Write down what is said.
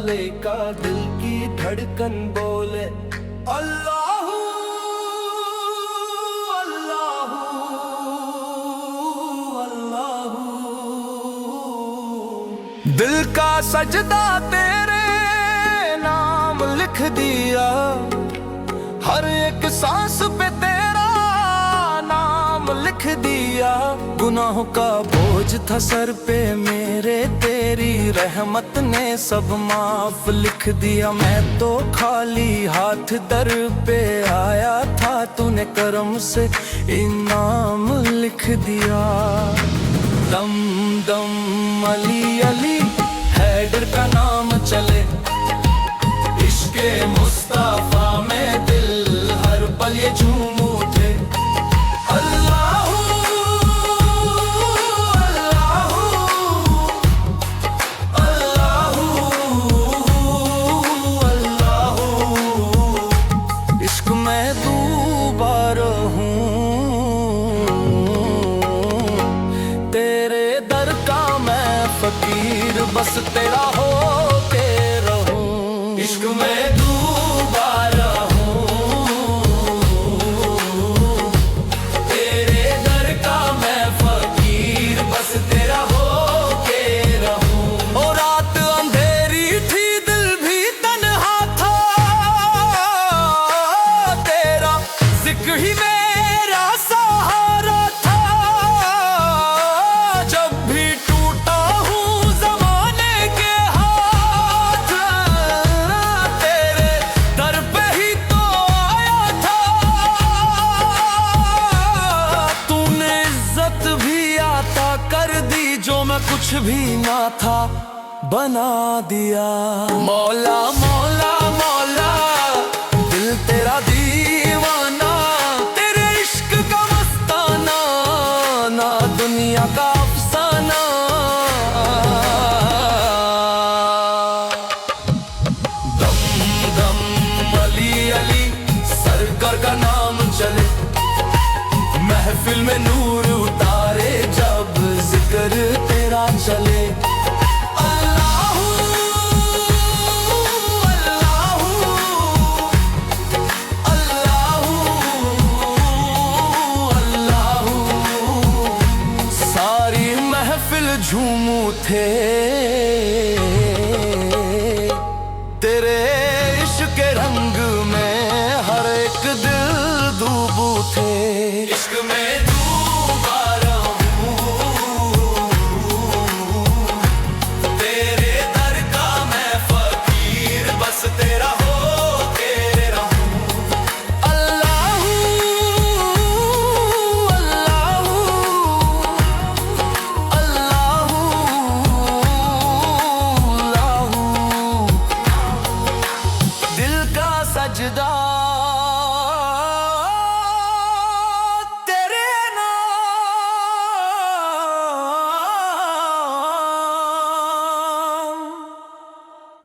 वाले का दिल की धड़कन बोले अल्लाह अल्लाह अल्लाह। दिल का सजदा तेरे नाम लिख दिया, हर एक सांस पे तेरा नाम लिख दिया। गुनाहों का बोझ था सर पे मेरे, तेरी रहमत ने सब माफ लिख दिया। मैं तो खाली हाथ दर पे आया था, तूने करम से इनाम लिख दिया। दम दम अली अली हैदर का नाम चले, इश्क़े मुस्तफा में दिल हर पल ये झूम उठे। अल्लाह अल्लाह अल्लाह अल्लाह। इश्क़ में दूबार हूँ, तेरे दर का मैं फकीर, बस तेरा हो के रहूं। इश्क़ में दूबार हूँ, तेरे दर का मैं फकीर, बस तेरा हो के रहूं। और रात अंधेरी थी दिल भी तन्हा था, तेरा जिक्र ही मेरा सहारा था। जब भी टूटा हूँ ज़माने के हाथ, तेरे दर पे ही तो आया था। तूने इज्जत भी आता कर दी, जो मैं कुछ भी ना था बना दिया। मौला मौला मौला दिल तेरा दीवाना, तेरे इश्क का मस्ताना, ना दुनिया का अफसाना। दम दम अली अली सरकार का नाम चले, महफिल में नूर उतारे जब जिक्र तेरा चले। अल्लाह अल्लाह अल्लाह अल्लाह। सारी महफिल झूम उठे,